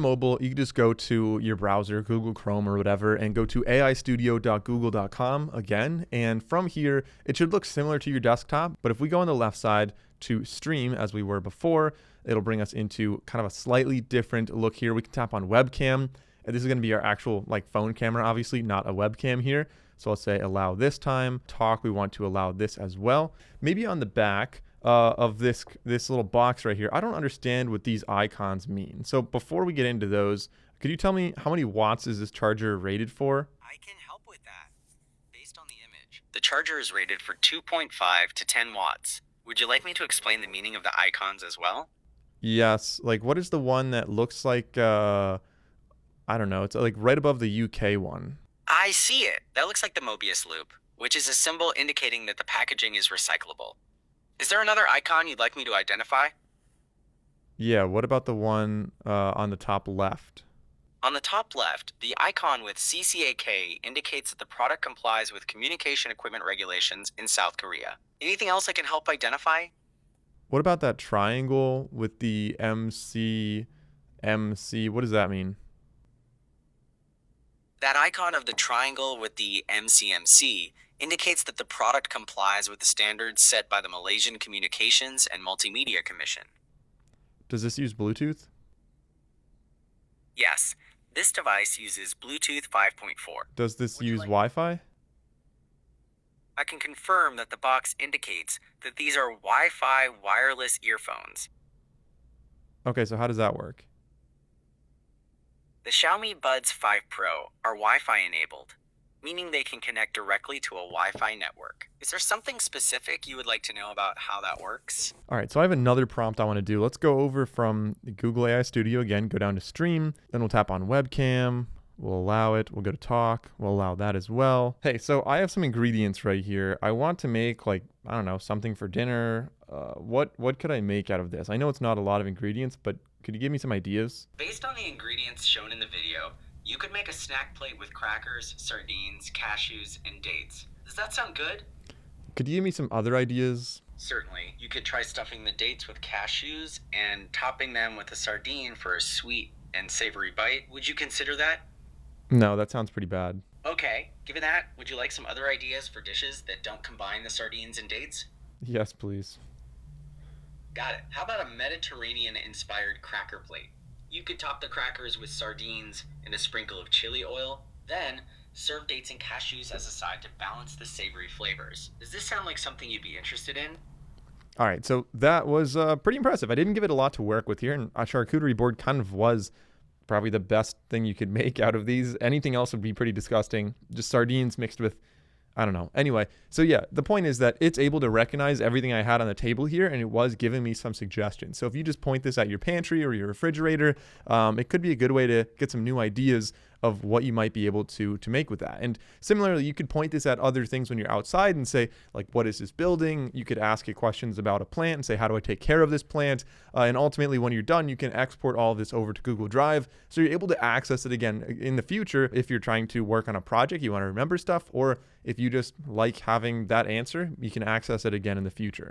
Mobile, you can just go to your browser, Google Chrome or whatever, and go to aistudio.google.com again. And from here, it should look similar to your desktop. But if we go on the left side to stream as we were before, it'll bring us into kind of a slightly different look here. We can tap on webcam. And this is going to be our actual like phone camera, obviously, not a webcam here. So let's say allow this time. Talk, we want to allow this as well. Maybe on the back of this little box right here, I don't understand what these icons mean. So before we get into those, could you tell me how many watts is this charger rated for? I can help with that. Based on the image, the charger is rated for 2.5 to 10 watts. Would you like me to explain the meaning of the icons as well? Yes. Like, what is the one that looks like, I don't know, it's like right above the UK one. I see it. That looks like the Mobius loop, which is a symbol indicating that the packaging is recyclable. Is there another icon you'd like me to identify? Yeah, what about the one on the top left? On the top left, the icon with CCAK indicates that the product complies with communication equipment regulations in South Korea. Anything else I can help identify? What about that triangle with the MC? What does that mean? That icon of the triangle with the MCMC indicates that the product complies with the standards set by the Malaysian Communications and Multimedia Commission. Does this use Bluetooth? Yes, this device uses Bluetooth 5.4. Does this use Wi-Fi? I can confirm that the box indicates that these are Wi-Fi wireless earphones. Okay, so how does that work? The Xiaomi Buds 5 Pro are Wi-Fi enabled, meaning they can connect directly to a Wi-Fi network. Is there something specific you would like to know about how that works? All right, so I have another prompt I want to do. Let's go over from the Google AI Studio again, go down to stream, then we'll tap on webcam, we'll allow it, we'll go to talk, we'll allow that as well. Hey, so I have some ingredients right here. I want to make like, I don't know, something for dinner. What could I make out of this? I know it's not a lot of ingredients, but could you give me some ideas? Based on the ingredients shown in the video, you could make a snack plate with crackers, sardines, cashews, and dates. Does that sound good? Could you give me some other ideas? Certainly. You could try stuffing the dates with cashews and topping them with a sardine for a sweet and savory bite. Would you consider that? No, that sounds pretty bad. Okay. Given that, would you like some other ideas for dishes that don't combine the sardines and dates? Yes, please. Got it. How about a Mediterranean-inspired cracker plate? You could top the crackers with sardines and a sprinkle of chili oil, then serve dates and cashews as a side to balance the savory flavors. Does this sound like something you'd be interested in? All right, so that was pretty impressive. I didn't give it a lot to work with here, and a charcuterie board kind of was probably the best thing you could make out of these. Anything else would be pretty disgusting. Just sardines mixed with, I don't know. Anyway, so yeah, the point is that it's able to recognize everything I had on the table here, and it was giving me some suggestions. So if you just point this at your pantry or your refrigerator, it could be a good way to get some new ideas of what you might be able to make with that. And similarly, you could point this at other things when you're outside and say, like, what is this building? You could ask it questions about a plant and say, how do I take care of this plant? And ultimately, when you're done, you can export all of this over to Google Drive. So you're able to access it again in the future if you're trying to work on a project, you want to remember stuff, or if you just like having that answer, you can access it again in the future.